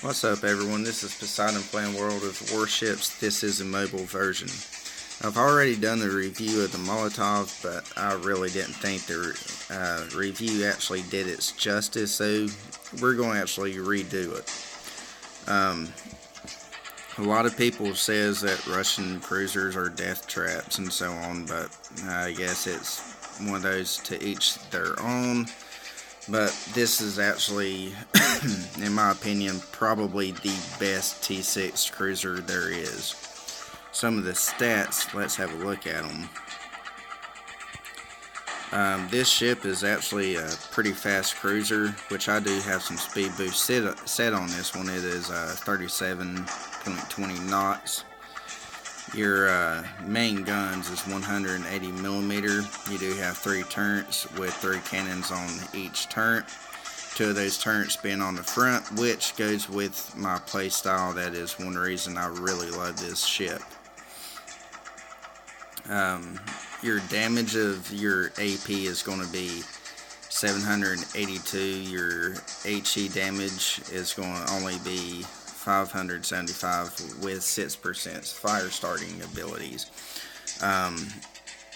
What's up, everyone? This is Poseidon playing World of Warships. This is a mobile version. I've already done the review of the Molotov, but I really didn't think the review actually did its justice, so we're going to actually redo it. A lot of people says that Russian cruisers are death traps and so on, but I guess it's one of those to each their own. But this is actually, in my opinion, probably the best T6 cruiser there is. Some of the stats, let's have a look at them. This ship is actually a pretty fast cruiser, which I do have some speed boost set on this one. It is 37.20 knots. Your main guns is 180 millimeter. You do have 3 turrets with 3 cannons on each turret. 2 of those turrets being on the front, which goes with my playstyle. That is one reason I really love this ship. Your damage of your AP is going to be 782. Your HE damage is going to only be 575 with 6% fire starting abilities.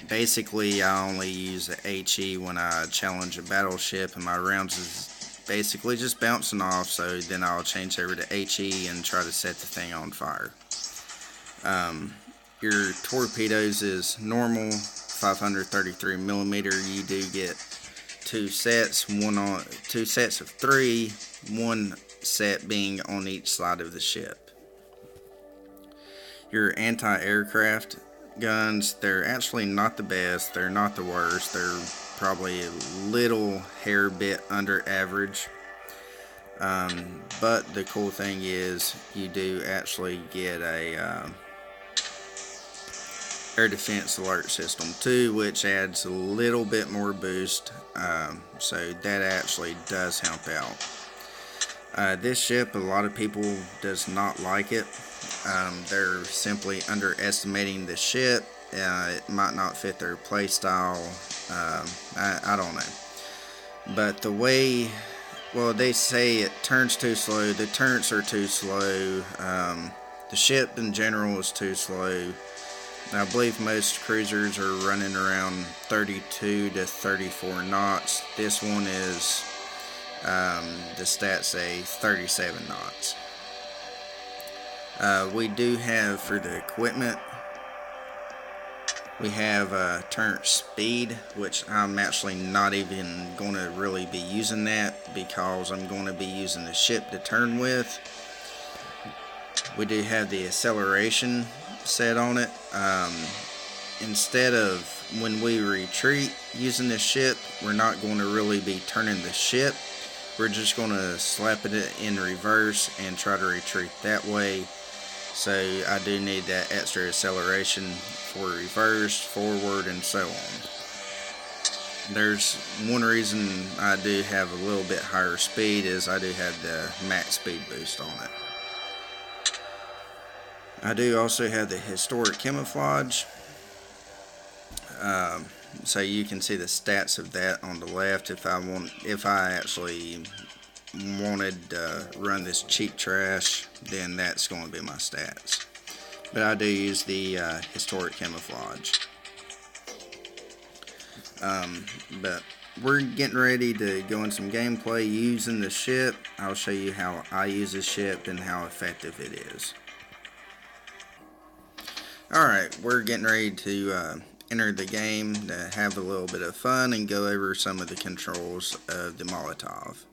Basically, I only use the HE when I challenge a battleship, and my rounds is basically just bouncing off, so then I'll change over to HE and try to set the thing on fire. Your torpedoes is normal, 533 millimeter. You do get 2 sets, 2 sets of 3, 1 set being on each side of the ship. Your anti-aircraft guns, they're actually not the best, they're not the worst, they're probably a little hair bit under average. But the cool thing is you do actually get a air defense alert system too, which adds a little bit more boost, so that actually does help out. This ship, a lot of people does not like it. They're simply underestimating the ship. It might not fit their playstyle. I don't know. But the way, well, they say it turns too slow. The turrets are too slow. The ship in general is too slow. I believe most cruisers are running around 32 to 34 knots. This one is, the stats say 37 knots. We do have, for the equipment, we have turret speed, which I'm actually not even going to really be using that because I'm going to be using the ship to turn with. We do have the acceleration set on it. Instead of when we retreat using the ship, we're not going to really be turning the ship. We're just going to slap it in reverse and try to retreat that way. So I do need that extra acceleration for reverse, forward, and so on. There's one reason I do have a little bit higher speed is I do have the max speed boost on it. I do also have the historic camouflage, so you can see the stats of that on the left. If I actually wanted to run this cheap trash, then that's going to be my stats. But I do use the historic camouflage. But we're getting ready to go in some gameplay using the ship. I'll show you how I use the ship and how effective it is. Alright, we're getting ready to enter the game to have a little bit of fun and go over some of the controls of the Molotov.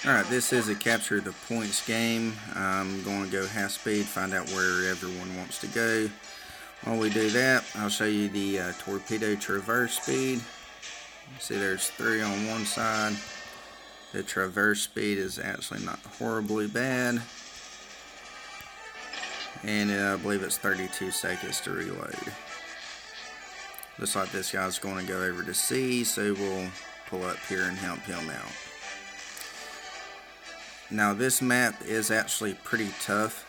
Alright, this is a capture the points game. I'm going to go half speed, find out where everyone wants to go. While we do that, I'll show you the torpedo traverse speed. See, there's 3 on one side. The traverse speed is actually not horribly bad. And I believe it's 32 seconds to reload. Looks like this guy's going to go over to C, so we'll pull up here and help him out. Now this map is actually pretty tough.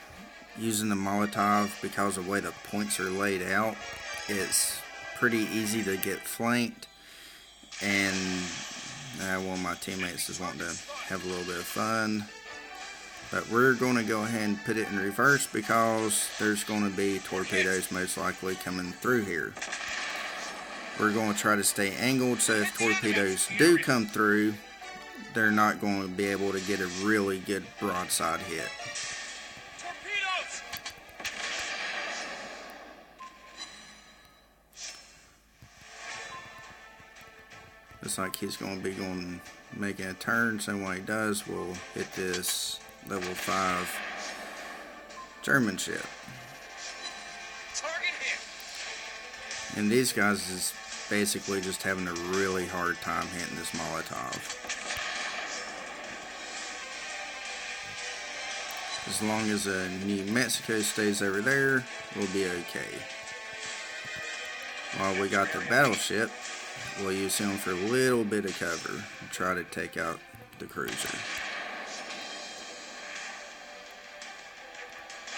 using the Molotov, because of the way the points are laid out, it's pretty easy to get flanked, and one of my teammates is wanting to have a little bit of fun. But we're going to go ahead and put it in reverse because there's going to be torpedoes most likely coming through here. We're going to try to stay angled so if torpedoes do come through, they're not going to be able to get a really good broadside hit. Looks like he's going to be making a turn, so when he does, we'll hit this level 5 German ship. And these guys is basically just having a really hard time hitting this Molotov. As long as New Mexico stays over there, we'll be okay. While we got the battleship, we'll use him for a little bit of cover and try to take out the cruiser.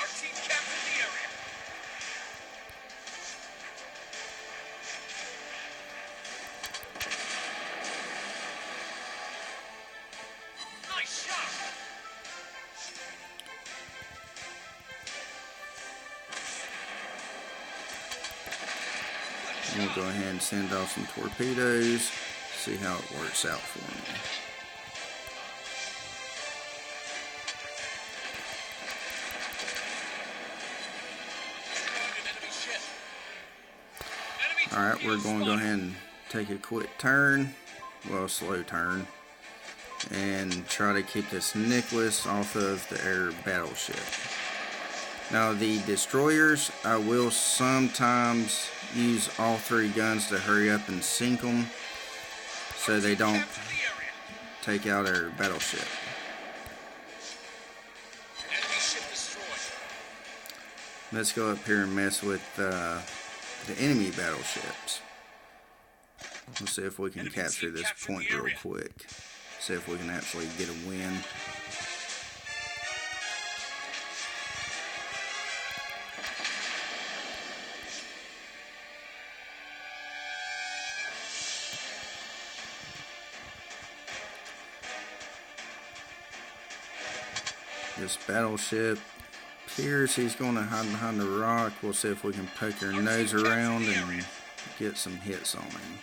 Our team captured the area. Nice shot. We'll go ahead and send off some torpedoes, see how it works out for me. Alright, we're going to go ahead and take a quick turn, well, slow turn, and try to keep this Nicholas off of the air battleship. Now the destroyers, I will sometimes use all 3 guns to hurry up and sink them so they don't take out our battleship. Let's go up here and mess with the enemy battleships. Let's see if we can capture this point real quick. See if we can actually get a win. This battleship appears he's going to hide behind the rock. We'll see if we can poke our nose around and get some hits on him.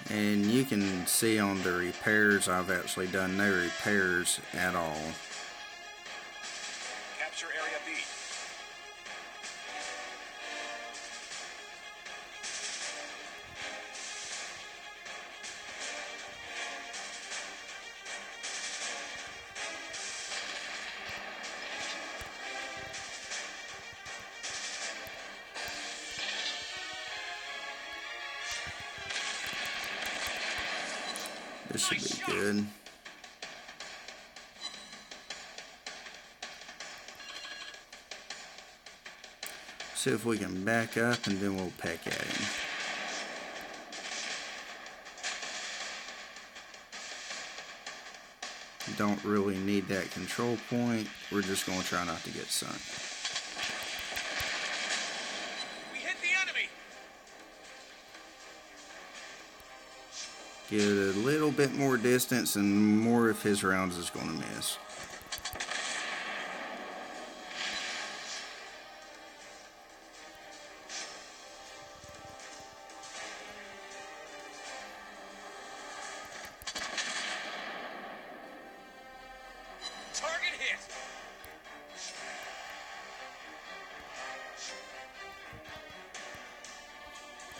And you can see on the repairs, I've actually done no repairs at all. Capture area B. This should be good. See if we can back up and then we'll peck at him. Don't really need that control point. We're just going to try not to get sunk. We hit the enemy. Get a little bit more distance and more of his rounds is going to miss. Target hit.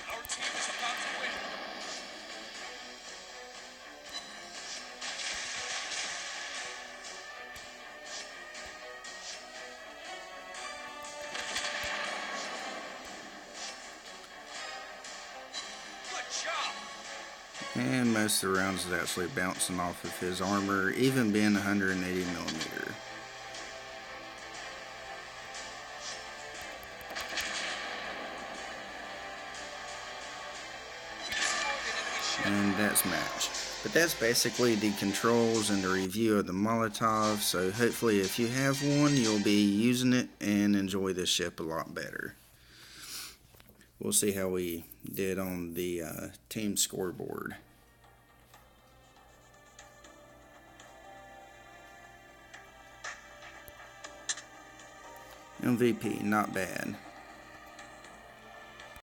Our team is about to win. Good job. And most of the rounds is actually bouncing off of his armor, even being 180mm. And that's matched. But that's basically the controls and the review of the Molotov. So hopefully if you have one, you'll be using it and enjoy this ship a lot better. We'll see how we did on the team scoreboard. MVP, not bad.